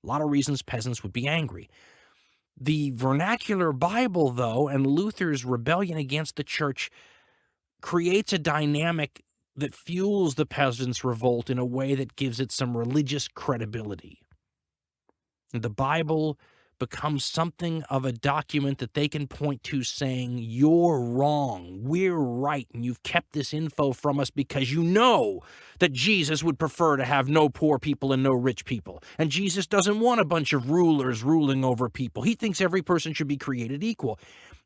A lot of reasons peasants would be angry. The vernacular Bible, though, and Luther's rebellion against the church creates a dynamic that fuels the peasants' revolt in a way that gives it some religious credibility. The Bible becomes something of a document that they can point to saying, you're wrong, we're right, and you've kept this info from us because you know that Jesus would prefer to have no poor people and no rich people. And Jesus doesn't want a bunch of rulers ruling over people. He thinks every person should be created equal.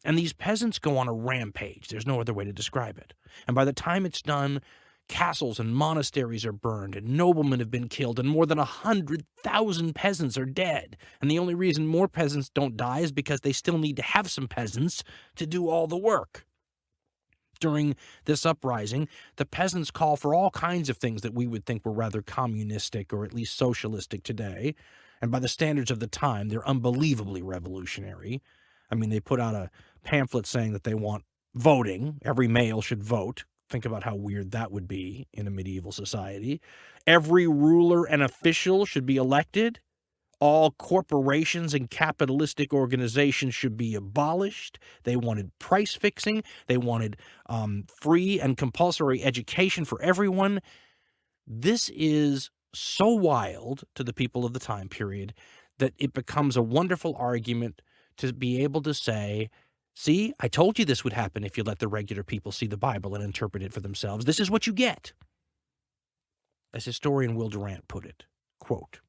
And these peasants go on a rampage. There's no other way to describe it. And by the time it's done, castles and monasteries are burned, and noblemen have been killed, and more than 100,000 peasants are dead. And the only reason more peasants don't die is because they still need to have some peasants to do all the work. During this uprising, the peasants call for all kinds of things that we would think were rather communistic or at least socialistic today. And by the standards of the time, they're unbelievably revolutionary. I mean, they put out a pamphlet saying that they want voting. Every male should vote. Think about how weird that would be in a medieval society. Every ruler and official should be elected. All corporations and capitalistic organizations should be abolished. They wanted price fixing. They wanted free and compulsory education for everyone. This is so wild to the people of the time period that it becomes a wonderful argument to be able to say, see, I told you this would happen if you let the regular people see the Bible and interpret it for themselves. This is what you get. As historian Will Durant put it, quote,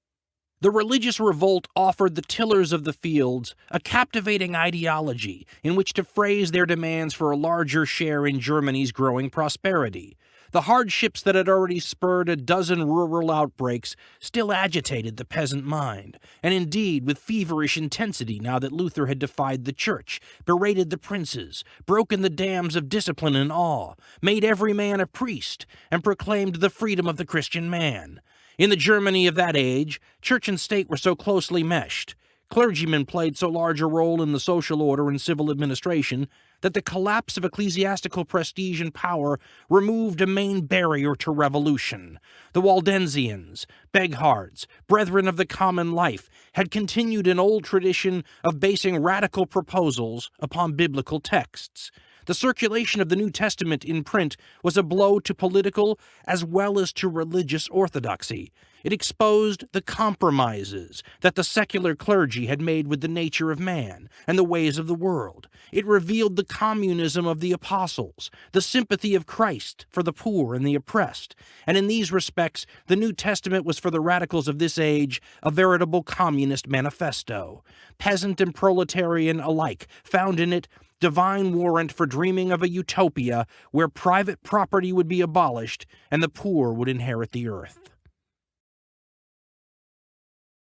"The religious revolt offered the tillers of the fields a captivating ideology in which to phrase their demands for a larger share in Germany's growing prosperity. The hardships that had already spurred a dozen rural outbreaks still agitated the peasant mind, and indeed with feverish intensity now that Luther had defied the church, berated the princes, broken the dams of discipline and awe, made every man a priest, and proclaimed the freedom of the Christian man. In the Germany of that age, church and state were so closely meshed, clergymen played so large a role in the social order and civil administration, that the collapse of ecclesiastical prestige and power removed a main barrier to revolution. The Waldensians, Beghards, brethren of the common life, had continued an old tradition of basing radical proposals upon biblical texts. The circulation of the New Testament in print was a blow to political as well as to religious orthodoxy. It exposed the compromises that the secular clergy had made with the nature of man and the ways of the world. It revealed the communism of the apostles, the sympathy of Christ for the poor and the oppressed. And in these respects, the New Testament was for the radicals of this age a veritable communist manifesto. Peasant and proletarian alike found in it divine warrant for dreaming of a utopia where private property would be abolished and the poor would inherit the earth."